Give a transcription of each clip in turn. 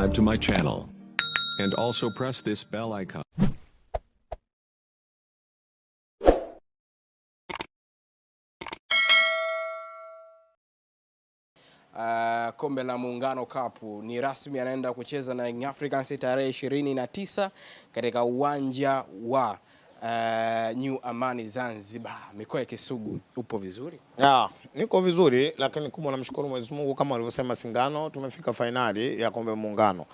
subscribe to my channel. And also press this bell icon. Kombe la Muungano Cup ni rasmi, anaenda kucheza na Young Africans tarehe 29 katika uwanja wa New Amani Zanzibar. Mikoa ya Kisugu, upo vizuri? Niko vizuri, lakini kubwa namshukuru Mwenyezi Mungu, kama alivyosema Singano, tumefika finali ya Kombe Muungano.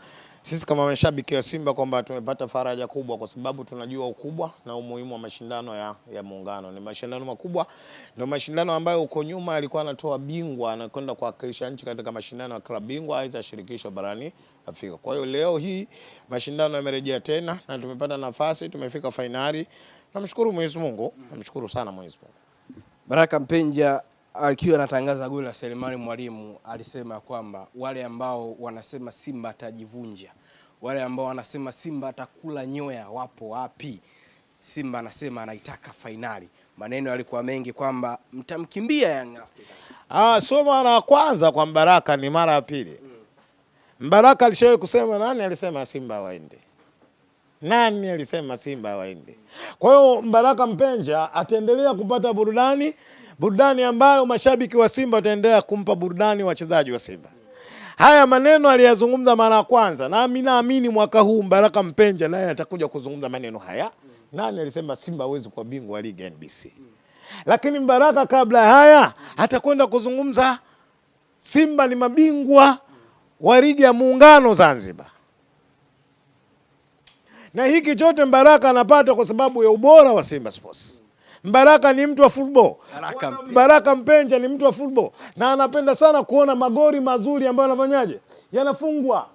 Sisi kama mashabiki wa Simba kwamba tumepata faraja kubwa, kwa sababu tunajua ukubwa na umuhimu wa mashindano ya Muungano. Ni mashindano makubwa, ndio mashindano ambayo uko nyuma alikuwa anatoa bingwa na kwenda kuwakilisha nchi katika mashindano ya klabu bingwa aidha shirikisho barani Afrika. Kwa hiyo leo hii mashindano yamerejea tena na tumepata nafasi, tumefika finali. Namshukuru Mwenyezi Mungu, namshukuru sana Mwenyezi Mungu. Baraka Mpenja akiwa anatangaza goli la Selemani Mwalimu alisema kwamba wale ambao wanasema Simba atajivunja, wale ambao wanasema Simba atakula nyoya wapo wapi? Simba anasema anaitaka finali. Maneno yalikuwa mengi kwamba mtamkimbia Young Africans. Sio mara ya kwanza kwa Baraka, ni mara ya pili. Baraka alishawahi kusema, nani alisema Simba waende? Nani alisema Simba waende? Kwa hiyo Baraka Mpenja ataendelea kupata burudani ambayo mashabiki wa Simba wataendelea kumpa burudani wachezaji wa Simba. Haya maneno aliyazungumza mara ya kwanza, na mimi naamini mwaka huu Baraka Mpenja naye atakuja kuzungumza maneno haya. Nani alisema Simba hawezi kuwa bingwa wa ligi ya NBC? Lakini Baraka kabla haya atakwenda kuzungumza Simba ni mabingwa wa ligi ya Muungano Zanzibar. Na hiki chote Baraka anapata kwa sababu ya ubora wa Simba Sports. Baraka ni mtu wa football. Baraka Mpenja ni mtu wa football na anapenda sana kuona magoli mazuri ambayo anafanyaje? Yanafungwa.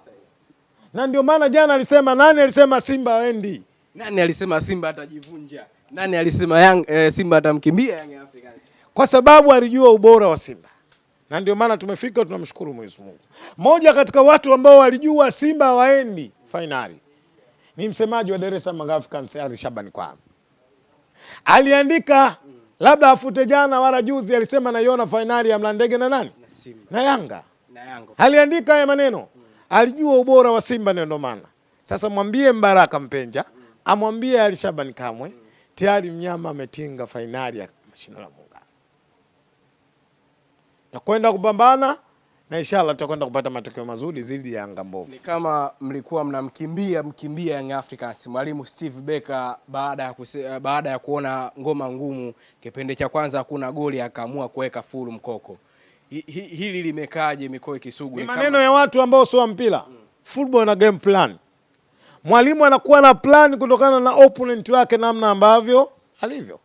Na ndio maana jana alisema, nani alisema Simba waendi? Nani alisema Simba atajivunja? Nani alisema Simba atamkimbia Young Africans? Kwa sababu alijua ubora wa Simba. Na ndio maana tumefika, tunamshukuru Mwenyezi Mungu. Moja katika watu ambao walijua Simba waendi finali ni msemaji wa Dar es Salaam Africans Ali Shabani Kwame. Aliandika labda afute jana wala juzi, alisema naiona finali ya Mlandege na nani? Na Yanga. Aliandika haya maneno. Alijua ubora wa Simba, ndio maana. Sasa mwambie Baraka Mpenja, amwambie Ali Shabani Kamwe, tayari mnyama ametinga finali ya mashindano ya Muungano. Takwenda kupambana na inshallah tutakwenda kupata matokeo mazuri zidi ya Yanga mbovu. Ni kama mlikuwa mkimbia Young Africans. Mwalimu Steve Becker baada ya kuona ngoma ngumu kipindi cha kwanza hakuna goli, akaamua kuweka full mkoko. Hili limekaje mikoa Kisugu? Ni maneno ya watu ambao sio mpira. Football na game plan. Mwalimu anakuwa na plan kutokana na opponent wake namna ambavyo alivyo.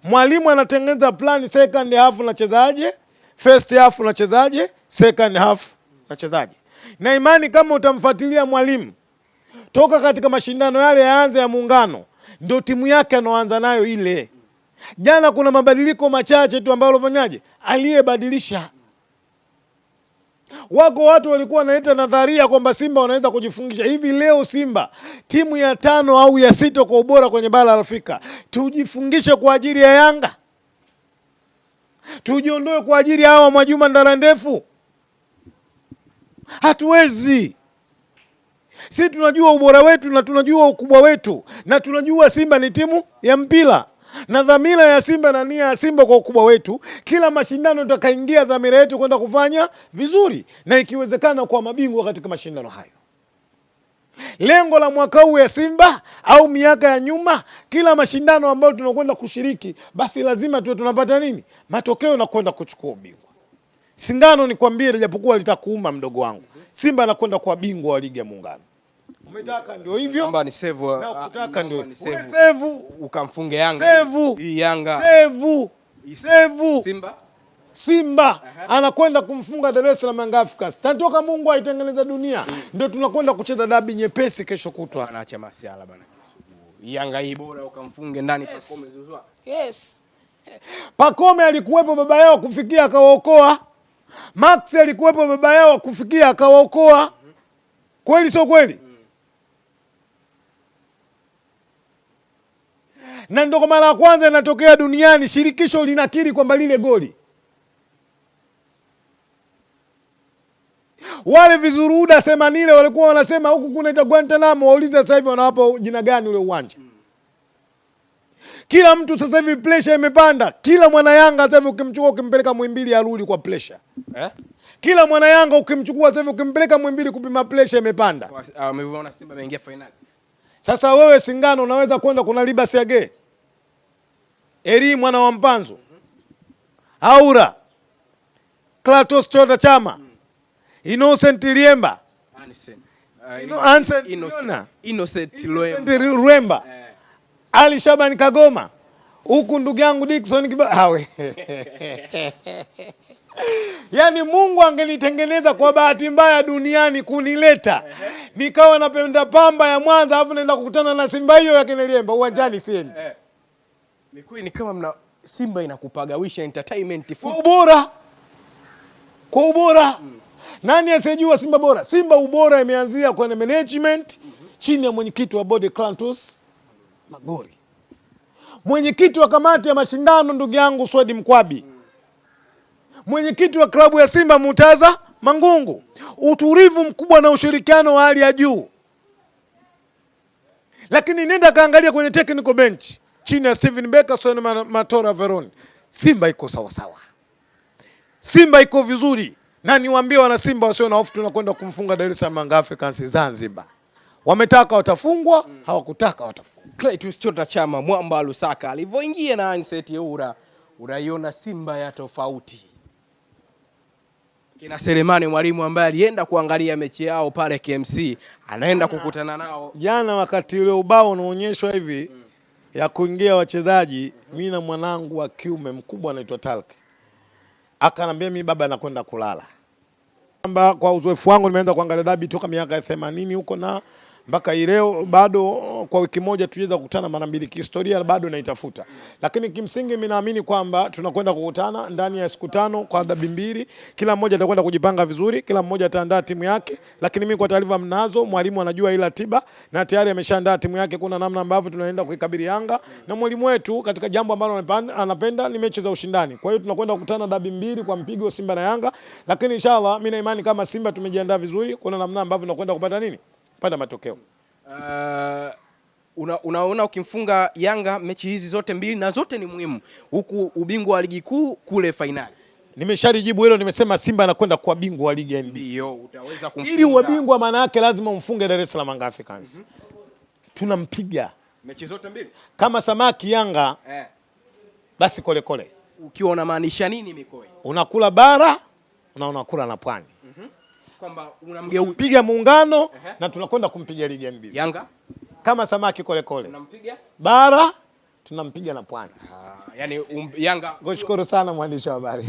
Mwalimu anatengeneza plan second half unachezaje, first half unachezaje, second half unachezaje. Na imani kama utamfuatilia mwalimu toka katika mashindano yale yaanze ya Muungano, ndio timu yake anaanza nayo ile. Jana kuna mabadiliko machache tu ambayo alifanyaje? Aliyebadilisha. Wako watu walikuwa wanaita nadharia kwamba Simba wanaweza kujifungisha. Hivi leo Simba timu ya 5 au ya 6 kwa ubora kwenye bara la Afrika, tujifungishe kwa ajili ya Yanga? Tujiondoe kwa ajili ya hawa Mwajuma Ndara Ndefu? Hatuwezi. Sisi tunajua ubora wetu na tunajua ukubwa wetu na tunajua Simba ni timu ya mpira. Na dhamira ya Simba na nia ya Simba kwa ukubwa wetu, kila mashindano tutakaingia dhamira yetu kwenda kufanya vizuri na ikiwezekana kwa mabingwa katika mashindano hayo. Lengo la mwaka huu ya Simba au miaka ya nyuma, kila mashindano ambayo tunakwenda kushiriki, basi lazima tuwe tunapata nini? Matokeo na kwenda kuchukua ubingwa. Singano nikwambie, japokuwa litakuuma mdogo wangu, Simba anakwenda kwa bingwa wa ligi ya Muungano. Umetaka ndio hivyo. Kwamba ni save na ukutaka ndio save ukamfunge Yanga. Hii Yanga. Save. Simba anakwenda kumfunga Dar es Salaam Young Africans. Tantoka Mungu aitengeneza dunia. Ndio tunakwenda kucheza dabi nyepesi kesho kutwa. Anaacha masiala bana. Yanga hii bora ukamfunge ndani. Pakome zuzwa. Yes. Pakome alikuwepo baba yao kufikia akawaokoa. Max alikuwepo baba yao kufikia akawaokoa. Kweli sio kweli? Na ndio kwa mara ya kwanza inatokea duniani shirikisho linakiri kwamba lile goli Wale vizuruda Semanile walikuwa wanasema huku kunaita Guantanamo, waulize sasa hivi wanawapa jina gani ule uwanja. Kila mtu sasa hivi pressure imepanda. Kila mwana Yanga sasa hivi ukimchukua ukimpeleka Muhimbili arudi kwa pressure. Kila mwana Yanga ukimchukua sasa hivi ukimpeleka Muhimbili kupima pressure imepanda. Umeona Simba ameingia finali. Sasa wewe Singano unaweza kwenda kuna Libasi Age. Eri mwana wa Mpanzu. Aura. Klatos Chota Chama. Innocent Liemba. Innocent Luemba. Ali Shaban Kagoma. Huku ndugu yangu Dickson Kibawe. Yaani Mungu angenitengeneza kwa bahati mbaya duniani kunileta. Nikawa napenda Pamba ya Mwanza alafu naenda kukutana na Simba hiyo ya Kineliemba uwanjani siendi. Ni kama Simba inakupagawisha entertainment kwa ubora. Kwa ubora. Nani asiyejua Simba bora? Simba ubora imeanzia kwenye management chini ya mwenyekiti wa bodi Clantus Magori. Mwenyekiti wa kamati ya mashindano ndugu yangu Swedi Mkwabi. Mwenyekiti wa klabu ya Simba Mutaza Mangungu. Utulivu mkubwa na ushirikiano wa hali ya juu. Lakini nenda kaangalia kwenye technical bench chini ya Steven Becker, Swen Matora Veron. Simba iko sawa sawa. Simba iko vizuri. Na niwaambie wana Simba wasio na hofu tunakwenda kumfunga Dar es Salaam Young Africans Zanzibar. Wametaka watafungwa, hawakutaka watafungwa. Clatous Chota Chama Mwamba Lusaka alivyoingia na Anset Eura, unaiona Simba ya tofauti. Kina Selemani Mwalimu ambaye alienda kuangalia mechi yao pale KMC, anaenda kukutana nao. Jana wakati ule ubao unaonyeshwa hivi ya kuingia wachezaji, mimi na mwanangu wa kiume mkubwa anaitwa Talk. Akanambia mimi baba nakwenda kulala. Kwa uzoefu wangu nimeanza kuangalia dabi toka miaka ya 80 huko na mpaka leo bado kwa wiki moja tuweza kukutana mara mbili, kihistoria bado naitafuta. Lakini kimsingi mimi naamini kwamba tunakwenda kukutana ndani ya siku 5 kwa dabi mbili. Kila mmoja atakwenda kujipanga vizuri, kila mmoja ataandaa timu yake, lakini mimi kwa taarifa mnazo, mwalimu anajua ila tiba na tayari ameshaandaa timu yake. Kuna namna ambavyo tunaenda kuikabili Yanga na mwalimu wetu katika jambo ambalo anapenda ni mechi za ushindani. Kwa hiyo tunakwenda kukutana dabi mbili kwa mpigo Simba na Yanga, lakini inshallah mimi na imani kama Simba tumejiandaa vizuri, kuna namna ambavyo tunakwenda kupata nini? Pata matokeo. Unaona ukimfunga Yanga mechi hizi zote mbili na zote ni muhimu, huku ubingwa wa ligi kuu kule finali. Nimeshalijibu hilo, nimesema Simba anakwenda kuwa bingwa wa ligi ya NBC. Utaweza kumfunga. Ili uwe bingwa maana yake lazima umfunge Dar es Salaam Young Africans. Tunampiga mechi zote mbili. Kama samaki Yanga basi kole kole. Ukiwa unamaanisha nini Mikoi? Unakula bara na unakula na pwani. Kwamba unampiga Muungano na tunakwenda kumpiga ligi ya NBC. Yanga kama samaki kole kole. Unampiga bara tunampiga na pwani. Yani Yanga. Kushukuru sana mwandishi wa habari.